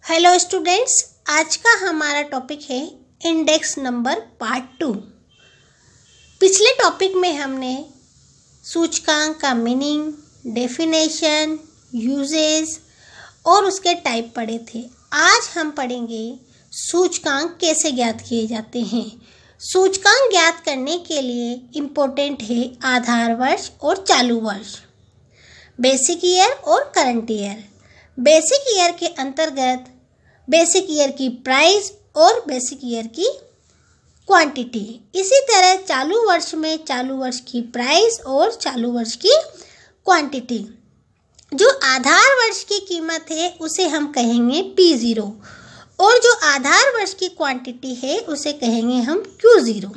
Hello students, आज का हमारा टॉपिक है इंडेक्स नंबर पार्ट 2। पिछले टॉपिक में हमने सूचकांक का मीनिंग, डेफिनेशन, यूजेस और उसके टाइप पढ़े थे। आज हम पढ़ेंगे सूचकांक कैसे ज्ञात किए जाते हैं। सूचकांक ज्ञात करने के लिए इम्पोर्टेंट है आधार वर्ष और चालू वर्ष, बेसिक ईयर और करंट ईयर। बेसिक ईयर के अंतर्गत बेसिक ईयर की प्राइस और बेसिक ईयर की क्वांटिटी। इसी तरह चालू वर्ष में चालू वर्ष की प्राइस और चालू वर्ष की क्वांटिटी। जो आधार वर्ष की कीमत है उसे हम कहेंगे P0 और जो आधार वर्ष की क्वांटिटी है उसे कहेंगे हम Q0।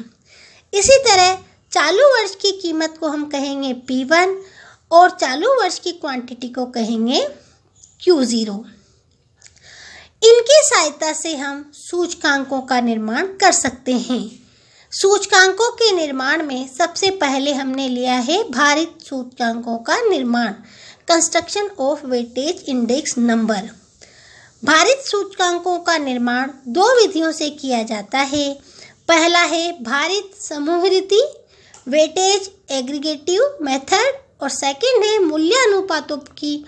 इसी तरह चालू वर्ष की कीमत को हम कहेंगे P1 और चालू वर्ष की क्वांटिटी को कहेंगे Q0। इनकी सहायता से हम सूचकांकों का निर्माण कर सकते हैं। सूचकांकों के निर्माण में सबसे पहले हमने लिया है भारित सूचकांकों का निर्माण, construction of weightage index number. भारित सूचकांकों का निर्माण दो विधियों से किया जाता है। पहला है भारित समूहरीति, वेटेज एग्रीगेटिव मेथड, और सेकंड है मूल्यानुपातों की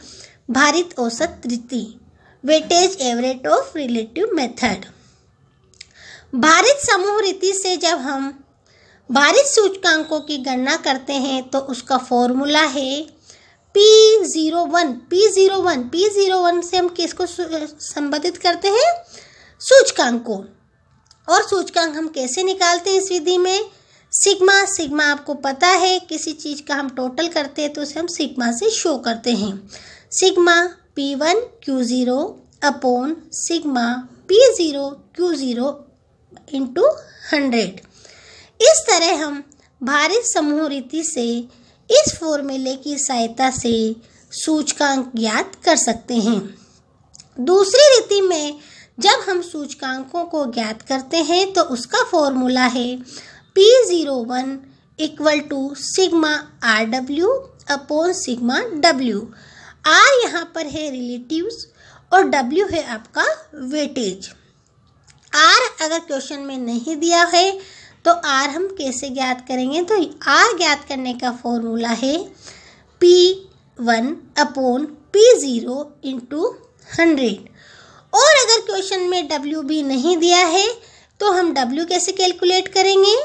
भारित औसत रीति, weightage average of relative method. भारित समूह रीति से जब हम भारित सूचकांकों की गणना करते हैं तो उसका फॉर्मूला है P01। P01 से हम किसको संबंधित करते हैं? सूचकांक को। और सूचकांक हम कैसे निकालते हैं इस विधि में? सिग्मा आपको पता है, किसी चीज़ का हम टोटल करते हैं तो उसे हम सिग्मा से शो करते हैं। Sigma P1 Q0 upon sigma P0 Q0 into 100। इस तरह हम भारित समूह रीति से इस फॉर्मूले की सहायता से सूचकांक ज्ञात कर सकते हैं। दूसरी रीति में जब हम सूचकांकों को ज्ञात करते हैं तो उसका फॉर्मूला है P01 equal to sigma RW upon sigma W। R यहाँ पर है रिलेटिव्स और W है आपका वेटेज। R अगर क्वेश्चन में नहीं दिया है तो R हम कैसे ज्ञात करेंगे? तो R ज्ञात करने का फॉर्मूला है P1 अपॉन P0 इंटू 100। और अगर क्वेश्चन में W भी नहीं दिया है तो हम W कैसे कैलकुलेट करेंगे?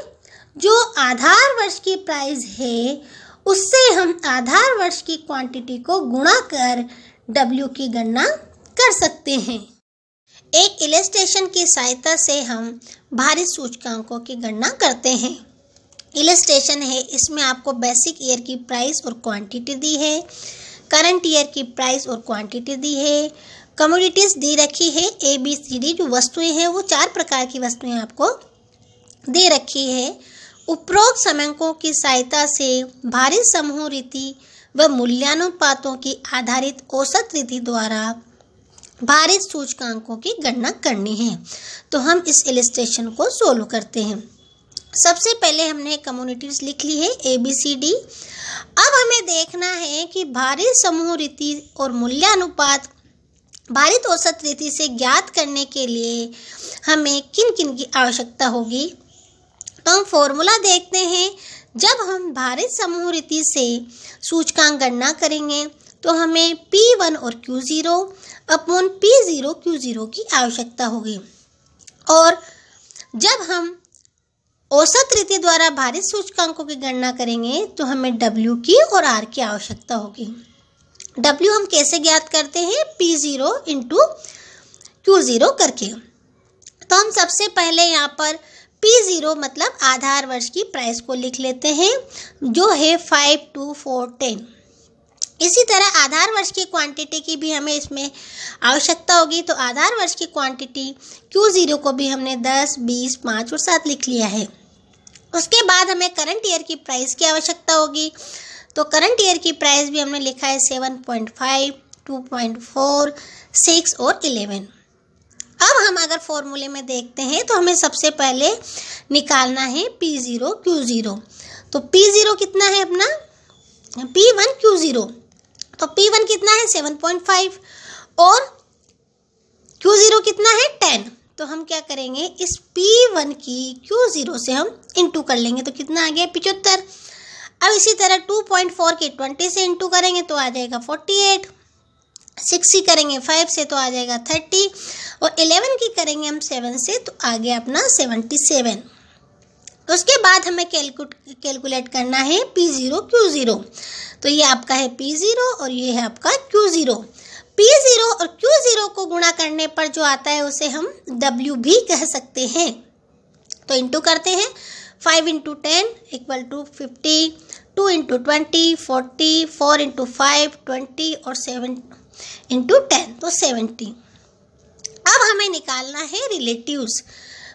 जो आधार वर्ष की प्राइस है उससे हम आधार वर्ष की क्वांटिटी को गुणा कर W की गणना कर सकते हैं। एक इलस्ट्रेशन की सहायता से हम भारित सूचकांकों की गणना करते हैं। इलस्ट्रेशन है, इसमें आपको बेसिक ईयर की प्राइस और क्वांटिटी दी है, करंट ईयर की प्राइस और क्वांटिटी दी है, कमोडिटीज दी रखी है ABCD। जो वस्तुएं हैं वो 4 प्रकार की वस्तुएं आपको दे रखी है। उपरोक्त समयांकों की सहायता से भारित समूह रीति व मूल्यानुपातों की आधारित औसत रीति द्वारा भारित सूचकांकों की गणना करनी है। तो हम इस इलस्ट्रेशन को सोल्व करते हैं। सबसे पहले हमने कम्युनिटीज लिख ली है ABCD। अब हमें देखना है कि भारित समूह रीति और मूल्यानुपात भारित औसत रीति से ज्ञात करने के लिए हमें किन किन की आवश्यकता होगी। तो हम फॉर्मूला देखते हैं। जब हम भारित समूह रीति से सूचकांक गणना करेंगे तो हमें P1 और Q0 अपॉन P0 Q0 की आवश्यकता होगी। और जब हम औसत रीति द्वारा भारित सूचकांकों की गणना करेंगे तो हमें W की और R की आवश्यकता होगी। W हम कैसे ज्ञात करते हैं? P0 इंटू Q0 करके। तो हम सबसे पहले यहाँ पर P0 मतलब आधार वर्ष की प्राइस को लिख लेते हैं, जो है 5, 2, 4, 10। इसी तरह आधार वर्ष की क्वांटिटी की भी हमें इसमें आवश्यकता होगी। तो आधार वर्ष की क्वांटिटी Q0 को भी हमने 10, 20, 5 और 7 लिख लिया है। उसके बाद हमें करंट ईयर की प्राइस की आवश्यकता होगी। तो करंट ईयर की प्राइस भी हमने लिखा है 7.5, 2.4, 6 और 11। अब हम अगर फॉर्मूले में देखते हैं तो हमें सबसे पहले निकालना है P0 Q0। तो P0 कितना है अपना? P1 Q0। तो P1 कितना है? 7.5 और Q0 तो हम क्या करेंगे, इस P1 की Q0 से हम इंटू कर लेंगे, तो कितना आ गया 75। अब इसी तरह 2.4 के 20 से इंटू करेंगे तो आ जाएगा 48, 6 करेंगे 5 से तो आ जाएगा 30, और 11 की करेंगे हम 7 से तो आ गया अपना 77। तो उसके बाद हमें कैलकुलेट करना है P0 Q0। तो ये आपका है P0 और ये है आपका Q0। P0 और Q0 को गुणा करने पर जो आता है उसे हम W भी कह सकते हैं। तो इंटू करते हैं, 5 × 10 = 50, 2 × 20 40, 4 × 5 20 और 7 × 10 तो 70। अब हमें निकालना है रिलेटिव्स,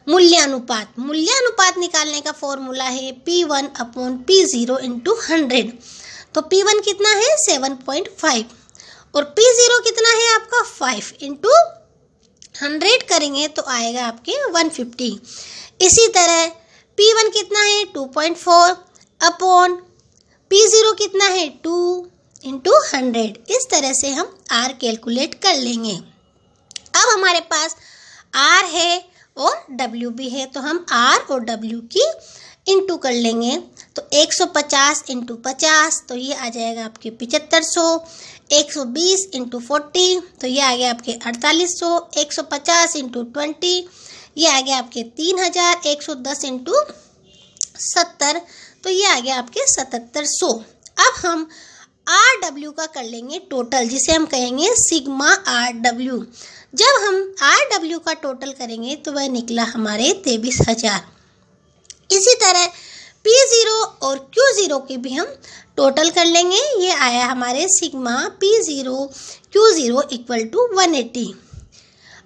मूल्यानुपात। मूल्यानुपात निकालने का फॉर्मूला है P1/P0 × 100। तो P1 कितना है 7.5 और P0 कितना है आपका 5 × 100 करेंगे तो आएगा आपके 150। इसी तरह P1 कितना है 2.4 अपॉन P0 कितना है 2 × 100। इस तरह से हम R कैलकुलेट कर लेंगे। अब हमारे पास R है और W भी है, तो हम R और W की इंटू कर लेंगे। तो 150 × 50 तो ये आ जाएगा आपके 7500, 120 × 40 तो ये आ गया आपके 4800, 150 × 20 ये आ गया आपके 3000, 110 × 70 तो ये आ गया आपके 7700। अब हम RW का कर लेंगे टोटल, जिसे हम कहेंगे सिग्मा RW। जब हम RW का टोटल करेंगे तो वह निकला हमारे 23,000। इसी तरह P0 और Q0 की भी हम टोटल कर लेंगे। ये आया हमारे सिग्मा P0 Q0 = 180।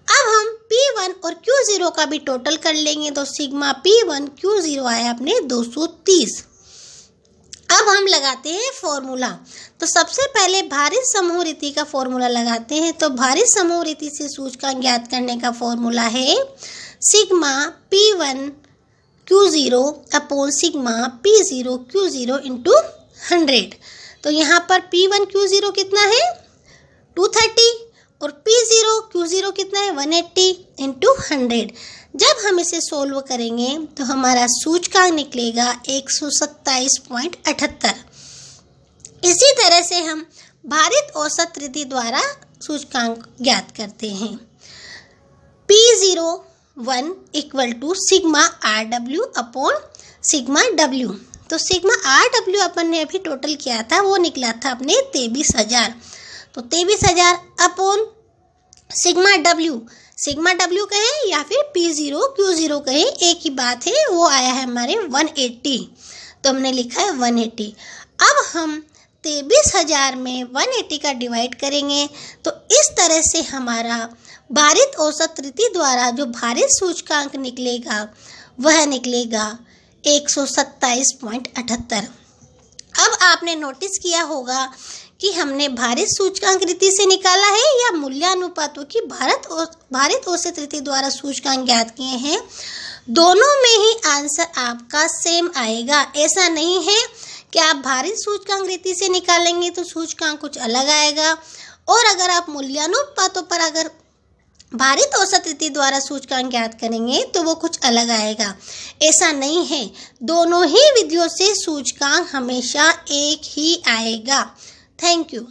अब हम P1 और Q0 का भी टोटल कर लेंगे, तो सिग्मा P1 Q0 आया अपने 230। अब हम लगाते हैं फॉर्मूला। तो सबसे पहले भारित समूह रीति का फॉर्मूला लगाते हैं। तो भारित समूह रीति से सूचकांक ज्ञात करने का फॉर्मूला है sigma P1 Q0 upon sigma P0 Q0 × 100। तो यहाँ पर P1 Q0 कितना है 230 और P0 Q0 कितना है 180 × 100। जब हम इसे सोल्व करेंगे तो हमारा सूचकांक निकलेगा 127.78। इसी तरह से हम भारित औसत रीति द्वारा सूचकांक ज्ञात करते हैं। P01 = sigma RW upon sigma W। तो सिग्मा RW अपन ने अभी टोटल किया था, वो निकला था अपने 23,000। तो 23,000 upon sigma W, sigma W कहें या फिर P0 Q0 कहें, एक ही बात है, वो आया है हमारे 180। तो हमने लिखा है 180। अब हम 23,000 में 180 का डिवाइड करेंगे तो इस तरह से हमारा भारित औसत रीति द्वारा जो भारित सूचकांक निकलेगा वह निकलेगा 127.78। अब आपने नोटिस किया होगा कि हमने भारित सूचकांक रीति से निकाला है या मूल्यानुपातों की भारित औसत रीति द्वारा सूचकांक ज्ञात किए हैं। दोनों में ही आंसर आपका सेम आएगा। ऐसा नहीं है कि आप भारित सूचकांक रीति से निकालेंगे तो सूचकांक कुछ अलग आएगा, और अगर आप मूल्यानुपातों पर अगर भारित औसत रीति द्वारा सूचकांक ज्ञात करेंगे तो वो कुछ अलग आएगा। ऐसा नहीं है, दोनों ही विधियों से सूचकांक हमेशा एक ही आएगा। Thank you.